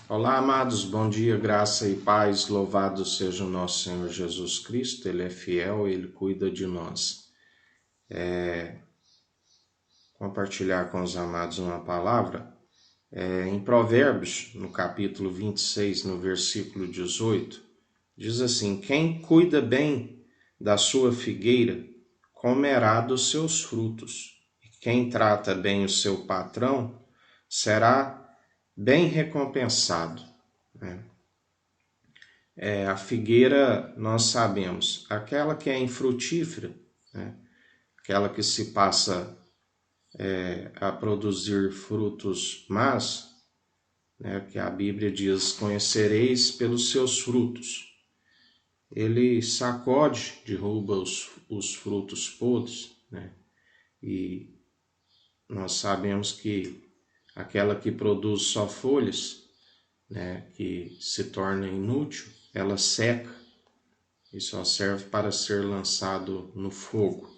Olá, amados, bom dia, graça e paz, louvado seja o nosso Senhor Jesus Cristo, Ele é fiel, Ele cuida de nós. Compartilhar com os amados uma palavra, em Provérbios, no capítulo 26, no versículo 18, diz assim: quem cuida bem da sua figueira, comerá dos seus frutos, e quem trata bem o seu patrão, será bem recompensado. A figueira, nós sabemos, aquela que é infrutífera, né? Aquela que se passa a produzir frutos más, né? Que a Bíblia diz, conhecereis pelos seus frutos. Ele sacode, derruba os frutos podres, né? E nós sabemos que aquela que produz só folhas, né? Que se torna inútil, ela seca e só serve para ser lançado no fogo.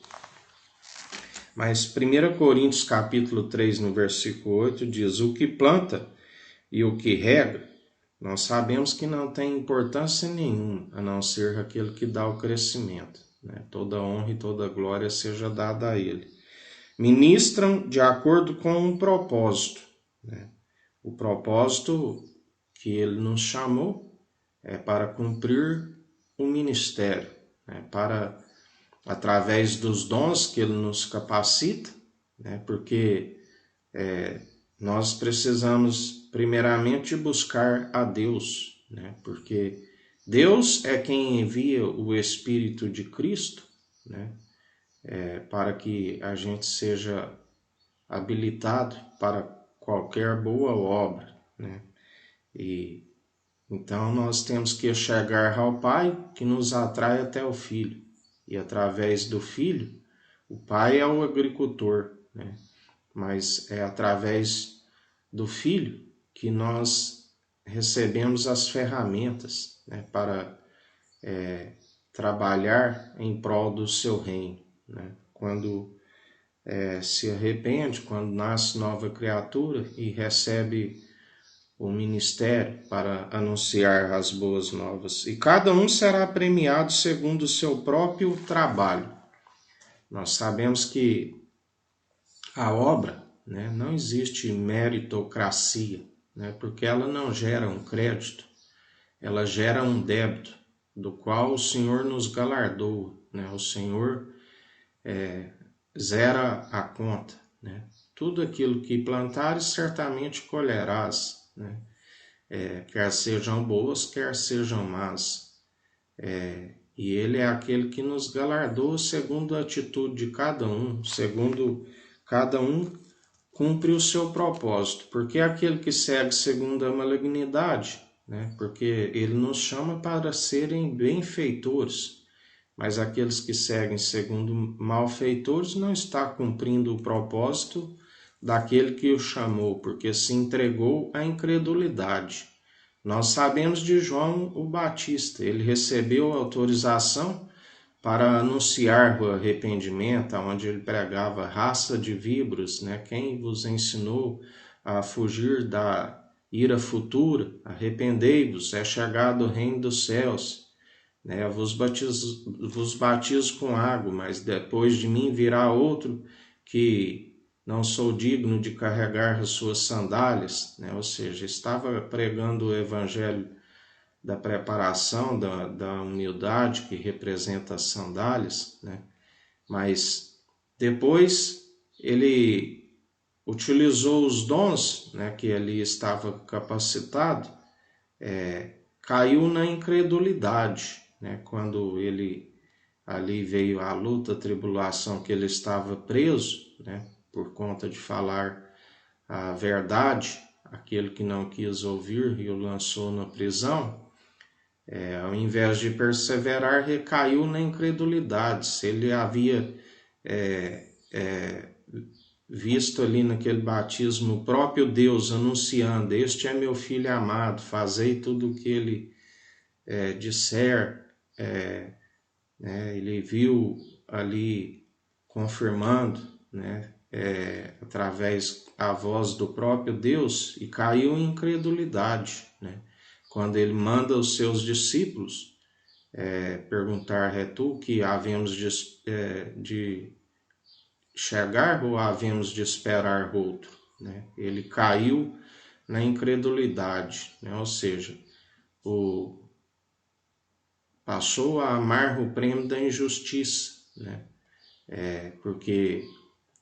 Mas 1 Coríntios capítulo 3, no versículo 8, diz: o que planta e o que rega, nós sabemos que não tem importância nenhuma, a não ser aquele que dá o crescimento. Né? Toda honra e toda glória seja dada a ele. Ministram de acordo com um propósito. Né? O propósito que ele nos chamou é para cumprir o ministério, né? Para, através dos dons que ele nos capacita, né? Porque nós precisamos primeiramente buscar a Deus, né? Porque Deus é quem envia o Espírito de Cristo, né? Para que a gente seja habilitado para qualquer boa obra, né? E então nós temos que chegar ao Pai que nos atrai até o Filho. E através do Filho, o Pai é o agricultor, né? Mas é através do Filho que nós recebemos as ferramentas, né? Para trabalhar em prol do seu reino, né? Quando se arrepende, quando nasce nova criatura e recebe o ministério para anunciar as boas novas. E cada um será premiado segundo o seu próprio trabalho. Nós sabemos que a obra, né, não existe meritocracia, né, porque ela não gera um crédito, ela gera um débito, do qual o Senhor nos galardoa. Né, o Senhor zera a conta. Né, tudo aquilo que plantares, certamente colherás. Né, quer sejam boas, quer sejam más. E ele é aquele que nos galardoa segundo a atitude de cada um, segundo cada um cumpre o seu propósito, porque é aquele que segue segundo a malignidade, né? Porque ele nos chama para serem benfeitores, mas aqueles que seguem segundo malfeitores não está cumprindo o propósito daquele que o chamou, porque se entregou à incredulidade. Nós sabemos de João o Batista, ele recebeu autorização para anunciar o arrependimento, onde ele pregava raça de víboras, né? Quem vos ensinou a fugir da ira futura? Arrependei-vos, é chegado o reino dos céus. Né? Vos batizo com água, mas depois de mim virá outro que não sou digno de carregar as suas sandálias, né? Ou seja, estava pregando o evangelho da preparação, da humildade que representa as sandálias, né? Mas depois ele utilizou os dons, né, que ali estava capacitado, caiu na incredulidade, né? Quando ele ali veio a luta, a tribulação, que ele estava preso, né, por conta de falar a verdade, aquele que não quis ouvir e o lançou na prisão. Ao invés de perseverar, recaiu na incredulidade. Se ele havia visto ali naquele batismo o próprio Deus anunciando: este é meu filho amado, fazei tudo o que ele disser, né? Ele viu ali confirmando, né, através da voz do próprio Deus e caiu em incredulidade, né? Quando ele manda os seus discípulos perguntar: é tu que havemos de chegar ou havemos de esperar outro? Né? Ele caiu na incredulidade, né? Ou seja, passou a amar o prêmio da injustiça, né? Porque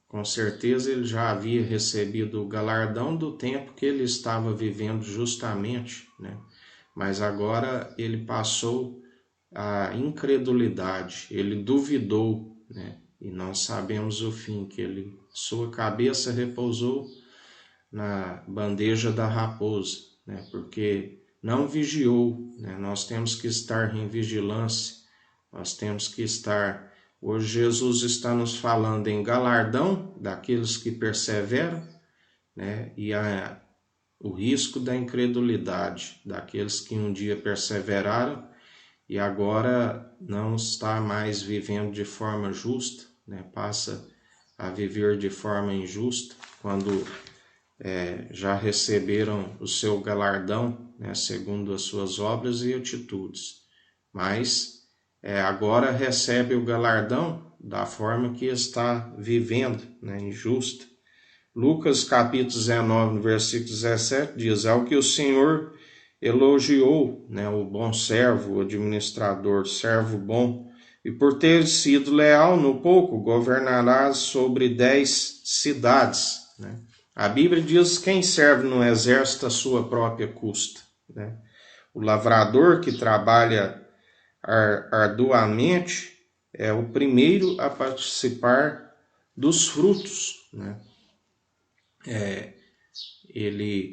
com certeza ele já havia recebido o galardão do tempo que ele estava vivendo justamente, né? Mas agora ele passou a incredulidade, ele duvidou, né? E nós sabemos o fim, que sua cabeça repousou na bandeja da raposa, né? Porque não vigiou, né? Nós temos que estar em vigilância, nós temos que estar. Hoje Jesus está nos falando em galardão daqueles que perseveram, né? E o risco da incredulidade daqueles que um dia perseveraram e agora não está mais vivendo de forma justa, né? Passa a viver de forma injusta quando já receberam o seu galardão, né? Segundo as suas obras e atitudes. Mas agora recebe o galardão da forma que está vivendo, né? Injusta. Lucas capítulo 19, versículo 17 diz: é o que o Senhor elogiou, né, o bom servo, o administrador, servo bom, e por ter sido leal no pouco, governarás sobre 10 cidades. Né? A Bíblia diz: quem serve no exército à sua própria custa. Né? O lavrador que trabalha arduamente é o primeiro a participar dos frutos. Né?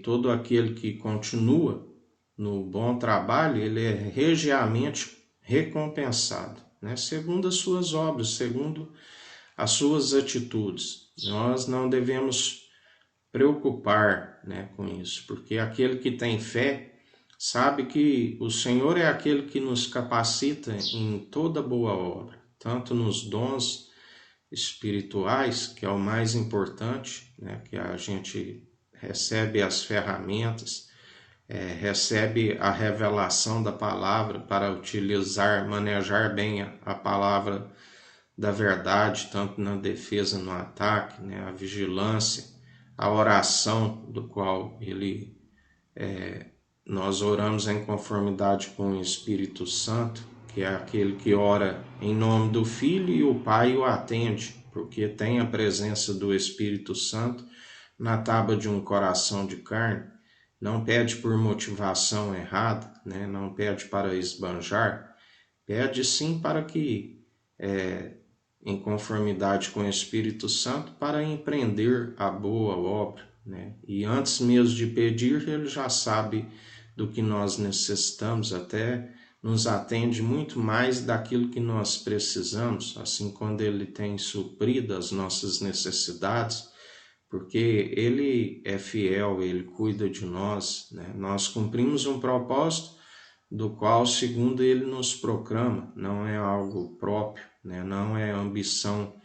Todo aquele que continua no bom trabalho, ele é regiamente recompensado, né? Segundo as suas obras, segundo as suas atitudes. Nós não devemos preocupar, né, com isso, porque aquele que tem fé sabe que o Senhor é aquele que nos capacita em toda boa obra, tanto nos dons espirituais, que é o mais importante, né, que a gente recebe as ferramentas, recebe a revelação da palavra para utilizar, manejar bem a palavra da verdade, tanto na defesa, no ataque, né, a vigilância, a oração, do qual nós oramos em conformidade com o Espírito Santo, que é aquele que ora em nome do Filho e o Pai o atende, porque tem a presença do Espírito Santo na tábua de um coração de carne. Não pede por motivação errada, né? Não pede para esbanjar, pede sim para que, em conformidade com o Espírito Santo, para empreender a boa obra. Né? E antes mesmo de pedir, ele já sabe do que nós necessitamos, até nos atende muito mais daquilo que nós precisamos, assim quando ele tem suprido as nossas necessidades, porque ele é fiel, ele cuida de nós, né? Nós cumprimos um propósito do qual, segundo ele nos proclama, não é algo próprio, né? Não é ambição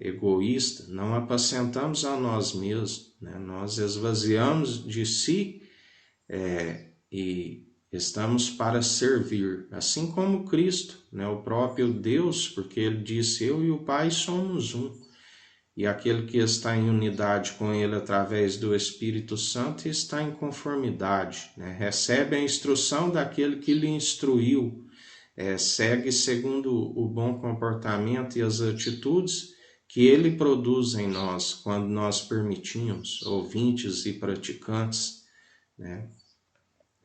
egoísta, não apacentamos a nós mesmos, né? Nós esvaziamos de si e estamos para servir, assim como Cristo, né? O próprio Deus, porque ele disse: eu e o Pai somos um. E aquele que está em unidade com ele através do Espírito Santo está em conformidade, né? Recebe a instrução daquele que lhe instruiu, segue segundo o bom comportamento e as atitudes que ele produz em nós, quando nós permitimos, ouvintes e praticantes, né?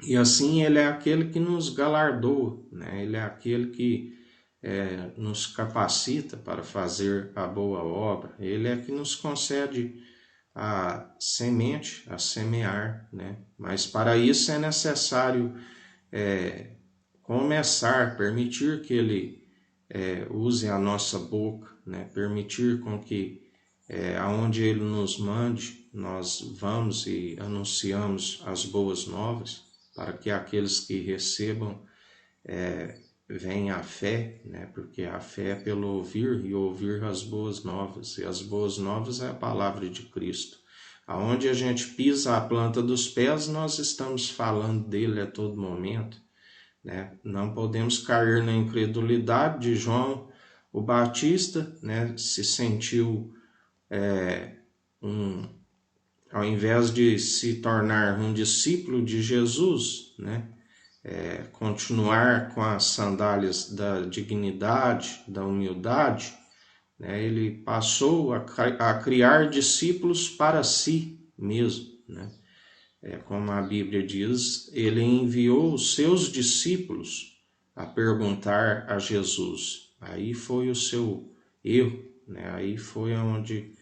E assim ele é aquele que nos galardoa, né? Ele é aquele que nos capacita para fazer a boa obra. Ele é que nos concede a semente, a semear, né? Mas para isso é necessário começar, permitir que ele use a nossa boca, né? Permitir com que aonde ele nos mande, nós vamos e anunciamos as boas novas, para que aqueles que recebam vem a fé, né? Porque a fé é pelo ouvir e ouvir as boas novas. E as boas novas é a palavra de Cristo. Aonde a gente pisa a planta dos pés, nós estamos falando dele a todo momento, né? Não podemos cair na incredulidade de João o Batista, né? Se sentiu ao invés de se tornar um discípulo de Jesus, né? Continuar com as sandálias da dignidade, da humildade, né? Ele passou a criar discípulos para si mesmo, né? Como a Bíblia diz, ele enviou os seus discípulos a perguntar a Jesus. Aí foi o seu erro, né? Aí foi onde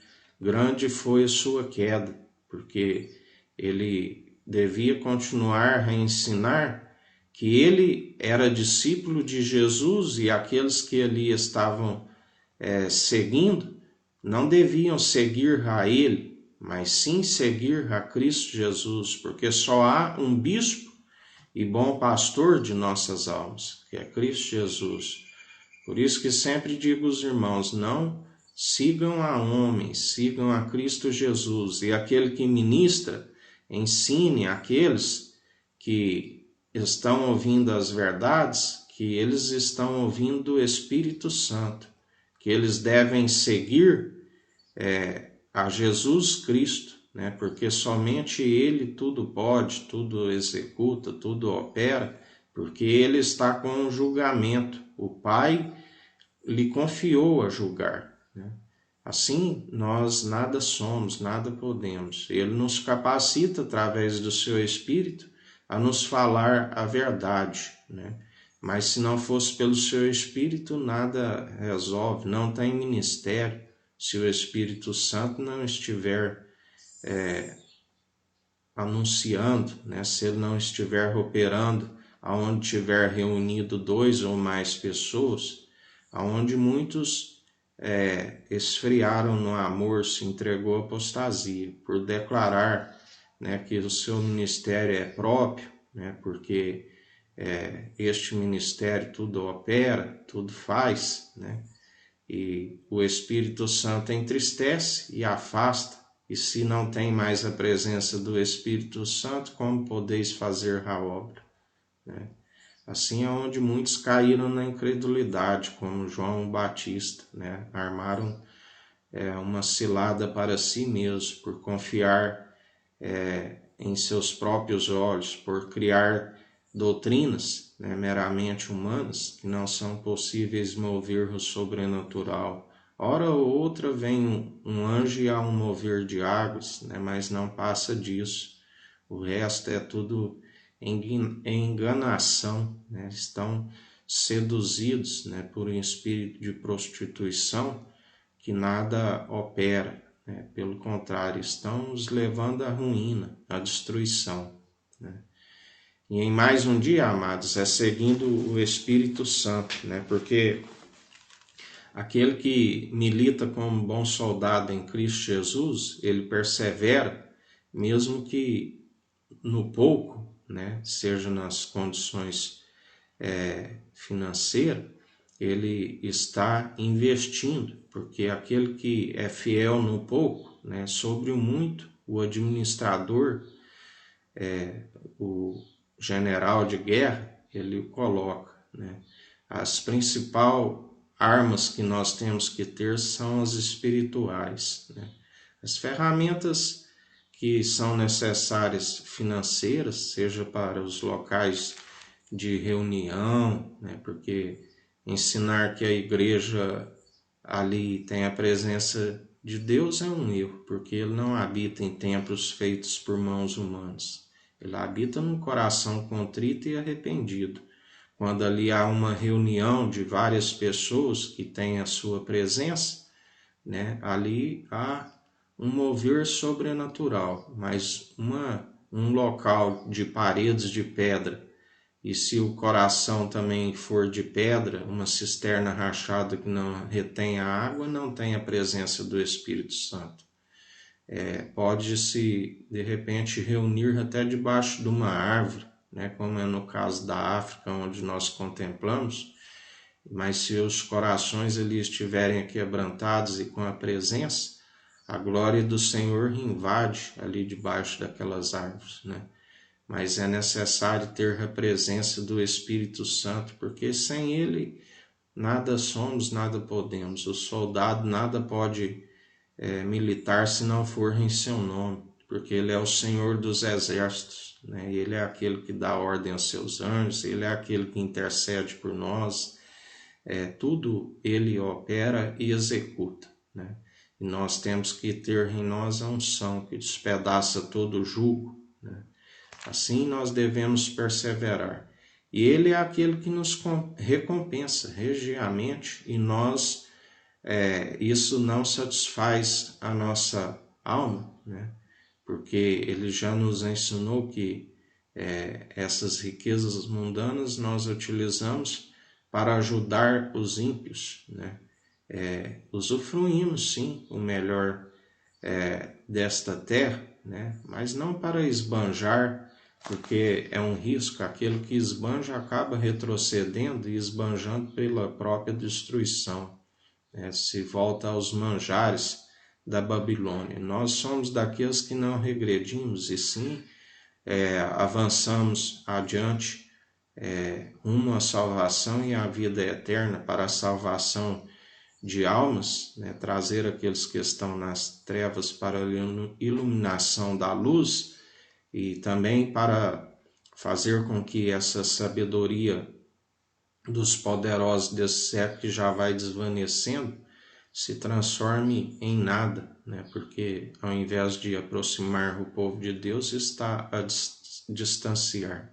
grande foi a sua queda, porque ele devia continuar a ensinar que ele era discípulo de Jesus e aqueles que ali estavam seguindo não deviam seguir a ele, mas sim seguir a Cristo Jesus, porque só há um bispo e bom pastor de nossas almas, que é Cristo Jesus. Por isso que sempre digo aos irmãos, não sigam a homens, sigam a Cristo Jesus, e aquele que ministra, ensine aqueles que estão ouvindo as verdades, que eles estão ouvindo o Espírito Santo, que eles devem seguir a Jesus Cristo, né? Porque somente Ele tudo pode, tudo executa, tudo opera, porque Ele está com o julgamento. O Pai lhe confiou a julgar, né? Assim, nós nada somos, nada podemos. Ele nos capacita, através do seu Espírito, a nos falar a verdade, né? Mas se não fosse pelo seu Espírito, nada resolve, não tem ministério. Se o Espírito Santo não estiver anunciando, né? Se ele não estiver operando, aonde tiver reunido 2 ou mais pessoas, aonde muitos esfriaram no amor, se entregou à apostasia, por declarar, né, que o seu ministério é próprio, né, porque este ministério tudo opera, tudo faz, né, e o Espírito Santo entristece e afasta, e se não tem mais a presença do Espírito Santo, como podeis fazer a obra, né? Assim é onde muitos caíram na incredulidade, como João Batista, né? Armaram uma cilada para si mesmos, por confiar em seus próprios olhos, por criar doutrinas, né, meramente humanas, que não são possíveis mover o sobrenatural. Ora ou outra vem um anjo e há um mover de águas, né, mas não passa disso. O resto é tudo enganação, né? Estão seduzidos, né, por um espírito de prostituição que nada opera, né? Pelo contrário, estão os levando à ruína, à destruição, né? E em mais um dia, amados, é seguindo o Espírito Santo, né? Porque aquele que milita como bom soldado em Cristo Jesus, ele persevera, mesmo que no pouco, né, seja nas condições financeiras, ele está investindo, porque aquele que é fiel no pouco, né, sobre o muito, o administrador, o general de guerra, ele o coloca, né? As principais armas que nós temos que ter são as espirituais, né? As ferramentas que são necessárias financeiras, seja para os locais de reunião, né? Porque ensinar que a igreja ali tem a presença de Deus é um erro, porque ele não habita em templos feitos por mãos humanas. Ele habita num coração contrito e arrependido. Quando ali há uma reunião de várias pessoas que têm a sua presença, né, ali há um mover sobrenatural, mas um local de paredes de pedra, e se o coração também for de pedra, uma cisterna rachada que não retém a água, não tem a presença do Espírito Santo. Pode-se, de repente, reunir até debaixo de uma árvore, né, como é no caso da África, onde nós contemplamos, Mas se os corações ali estiverem quebrantados e com a presença, a glória do Senhor invade ali debaixo daquelas árvores, né? Mas é necessário ter a presença do Espírito Santo, porque sem Ele nada somos, nada podemos. O soldado nada pode militar se não for em seu nome, porque Ele é o Senhor dos exércitos, né? Ele é aquele que dá ordem aos seus anjos, Ele é aquele que intercede por nós, tudo Ele opera e executa, né? E nós temos que ter em nós a unção que despedaça todo o jugo, né? Assim nós devemos perseverar. E Ele é aquele que nos recompensa regiamente, e nós, isso não satisfaz a nossa alma, né? Porque Ele já nos ensinou que essas riquezas mundanas nós utilizamos para ajudar os ímpios, né? Usufruímos sim o melhor desta terra, né? Mas não para esbanjar, porque é um risco. Aquele que esbanja acaba retrocedendo e esbanjando pela própria destruição, né? Se volta aos manjares da Babilônia. Nós somos daqueles que não regredimos, e sim avançamos adiante rumo à salvação e à vida eterna, para a salvação de almas, né? Trazer aqueles que estão nas trevas para a iluminação da luz, e também para fazer com que essa sabedoria dos poderosos desse século, que já vai desvanecendo, se transforme em nada, né? Porque ao invés de aproximar o povo de Deus, está a distanciar.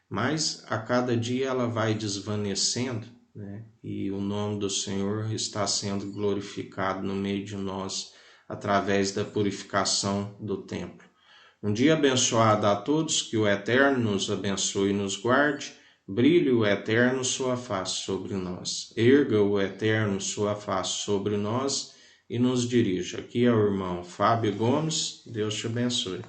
Mas a cada dia ela vai desvanecendo, né? E o nome do Senhor está sendo glorificado no meio de nós, através da purificação do templo. Um dia abençoado a todos, que o Eterno nos abençoe e nos guarde, brilhe o Eterno sua face sobre nós, erga o Eterno sua face sobre nós e nos dirija. Aqui é o irmão Fábio Gomes, Deus te abençoe.